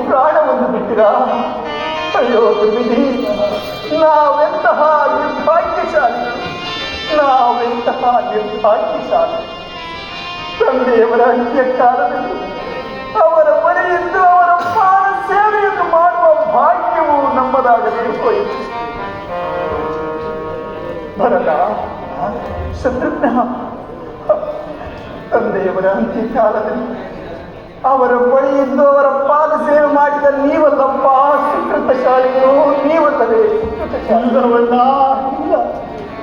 ಪ್ರಾಣವನ್ನು ಬಿಟ್ಟಿರಾ? ಅಯ್ಯೋ ಬಿಡಿ, ನಾವೆಂತಹ ನಿರ್ಭಾಗ್ಯಶಾಲಿಗಳು, ನಾವೆಂತಹ ನಿರ್ಭಾಗ್ಯಶಾಲಿ. ತಂದೆಯವರ ಅಂತ್ಯಕಾಲದಲ್ಲಿ ಅವರ ಬಳಿಯಿದ್ದು ಅವರ ಪಾದ ಸೇವೆಯನ್ನು ಮಾಡುವ ಭಾಗ್ಯವು ನಮ್ಮದಾಗದೇ ಹೋಯಿತು. ಭರತ, ಶತ್ರುಘ್ನ, ತಂದೆಯವರ ಅಂತ್ಯಕಾಲದಲ್ಲಿ ಅವರ ಬಳಿಯಿದ್ದು ಅವರ ಪಾದ ಸೇವೆ ಮಾಡಿದ ನೀವಲ್ಲಪ್ಪ ಸುಕೃತಶಾಲಿಗಳು, ನೀವಲ್ಲವೇ ಸುಕೃತಶಾಲಿಗಳವಲ್ಲ. ಇಲ್ಲ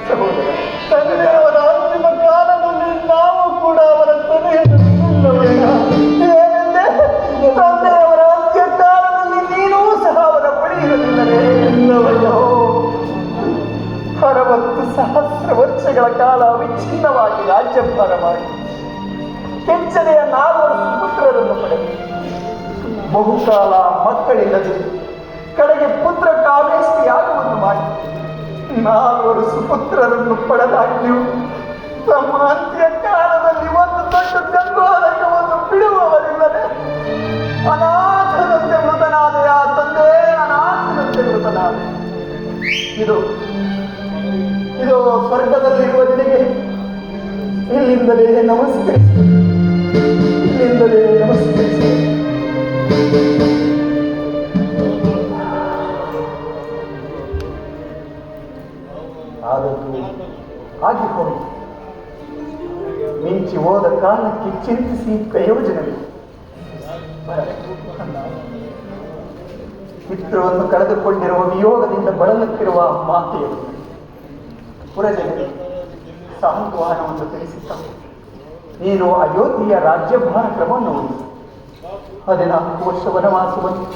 ಸಹೋದರ, ತಂದೆಯವರ ಅಂತಿಮ ಕಾಲದಲ್ಲಿ ನಾವು ಕೂಡ ಅವರ ಸಲಹೆಯನ್ನು ತಂದೆಯವರ ಅಂತ್ಯಕಾಲದಲ್ಲಿ ನೀನೂ ಸಹ ಅವರ ಬಳಿ ಇರಲಿಲ್ಲವೇ? ಇಲ್ಲವಲ್ಲೋ. 60,000 ವರ್ಷಗಳ ಕಾಲ ಅವಿಚ್ಛಿನ್ನವಾಗಿ ರಾಜ್ಯಭಾರ ಮಾಡಿ ಕೆಚ್ಚನೆಯ 4 ಸುಪುತ್ರರನ್ನು ಪಡೆದು ಬಹುಕಾಲ ಮಕ್ಕಳಿಲ್ಲದೆ ಕಡೆಗೆ ಪುತ್ರ ಕಾಮೇಷ್ಟಿಯಾಗುವುದು ಮಾಡಿ 4 ಸುಪುತ್ರರನ್ನು ಪಡೆದಾಗ್ಯೂ ತಮ್ಮ ಅಂತ್ಯ ಕಾಲದಲ್ಲಿ ಒಂದು ದೊಡ್ಡ ಗಂಗೋದಕವನ್ನು ಬಿಡುವವರಿಲ್ಲದೆ ಅನಾಥನಂತೆ ಮೃತನಾದೆಯ ತಂದೆ, ಅನಾಥನಂತೆ ಮೃತನಾದೆ. ಇದು ಸ್ವರ್ಗದಲ್ಲಿರುವ ನಿನಗೆ ಇಲ್ಲಿಂದಲೇ ನಮಸ್ಕರಿಸಿ, ಇಲ್ಲಿಂದಲೇ ನಮಸ್ಕರಿಸಿ. ಆದದ್ದು ಆಗಿ ಹೋಗಿ ಮಿಂಚಿ ಹೋದ ಕಾರಣಕ್ಕೆ ಚಿಂತಿಸಿ ಪ್ರಯೋಜನವಿಲ್ಲ. ಮಿತ್ರವನ್ನು ಕಳೆದುಕೊಂಡಿರುವ ವಿಯೋಗದಿಂದ ಬಳಲುತ್ತಿರುವ ಮಾತೆಯರು ಪುರಜನರಿಗೆ ಸಾಂತ್ವನವನ್ನು ತಿಳಿಸುತ್ತ ನೀನು ಅಯೋಧ್ಯೆಯ ರಾಜ್ಯಭಾರ ಕ್ರಮವನ್ನು ವಹಿಸಿ 14 ವರ್ಷ ವನವಾಸವನ್ನು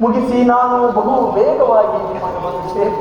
ಮುಗಿಸಿ ನಾನು ಬಹು ವೇಗವಾಗಿ ನಿಮ್ಮನ್ನು ಬಂದು ಸೇರಿ